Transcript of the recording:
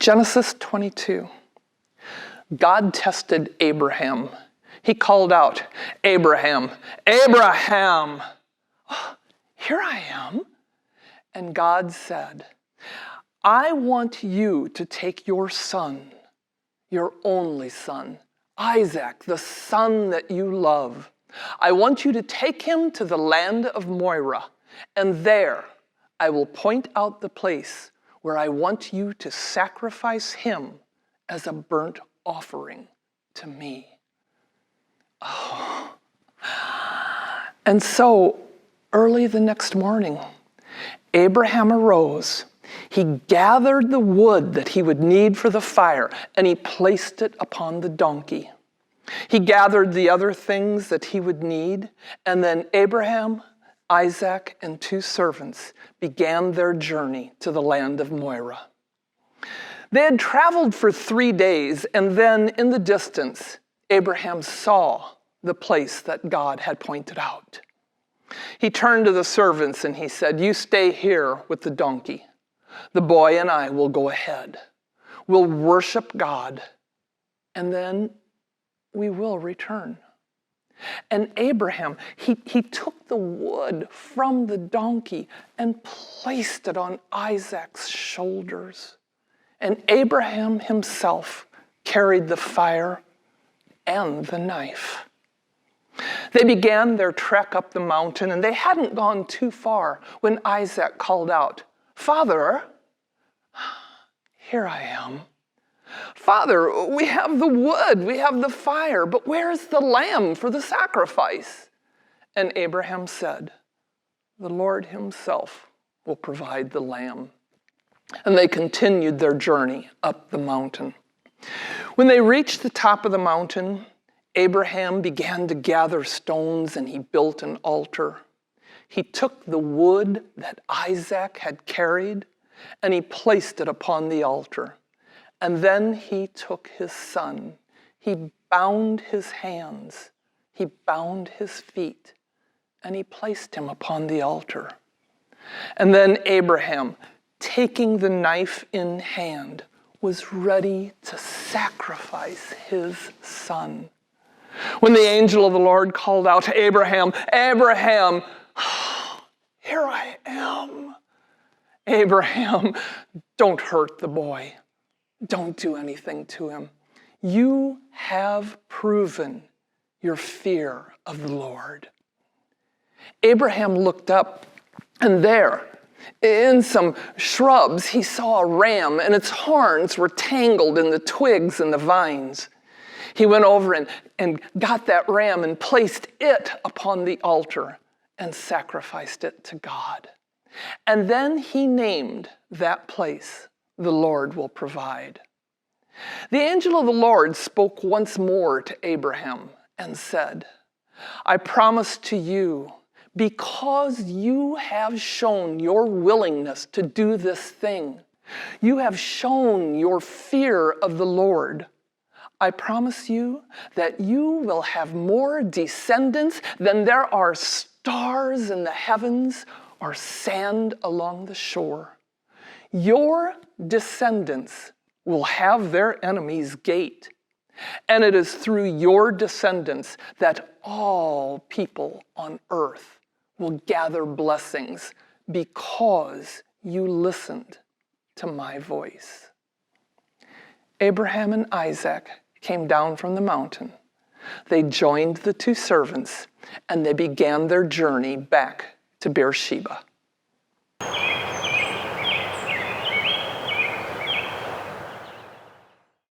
Genesis 22. God tested Abraham. He called out, Abraham, Abraham. Oh, here I am. And God said, I want you to take your son, your only son, Isaac, the son that you love. I want you to take him to the land of Moriah, and there I will point out the place where I want you to sacrifice him as a burnt offering to me. Oh. And so, early the next morning, Abraham arose. He gathered the wood that he would need for the fire, and he placed it upon the donkey. He gathered the other things that he would need, and then Abraham, Isaac, and 2 servants began their journey to the land of Moriah. They had traveled for 3 days, and then in the distance, Abraham saw the place that God had pointed out. He turned to the servants and he said, you stay here with the donkey. The boy and I will go ahead. We'll worship God, and then we will return. And Abraham, he took the wood from the donkey and placed it on Isaac's shoulders. And Abraham himself carried the fire and the knife. They began their trek up the mountain, and they hadn't gone too far when Isaac called out, Father, here I am. Father, we have the wood, we have the fire, but where's the lamb for the sacrifice? And Abraham said, the Lord himself will provide the lamb. And they continued their journey up the mountain. When they reached the top of the mountain, Abraham began to gather stones and he built an altar. He took the wood that Isaac had carried and he placed it upon the altar. And then he took his son. He bound his hands. He bound his feet. And he placed him upon the altar. And then Abraham, taking the knife in hand, was ready to sacrifice his son. When the angel of the Lord called out to Abraham, Abraham, here I am. Abraham, don't hurt the boy. Don't do anything to him. You have proven your fear of the Lord. Abraham looked up, and there, in some shrubs, he saw a ram, and its horns were tangled in the twigs and the vines. He went over and got that ram and placed it upon the altar and sacrificed it to God. And then he named that place, the Lord will provide. The angel of the Lord spoke once more to Abraham and said, I promise to you, because you have shown your willingness to do this thing, you have shown your fear of the Lord, I promise you that you will have more descendants than there are stars in the heavens or sand along the shore. Your descendants will have their enemy's gate, and it is through your descendants that all people on earth will gather blessings because you listened to my voice. Abraham and Isaac came down from the mountain. They joined the 2 servants, and they began their journey back to Beersheba.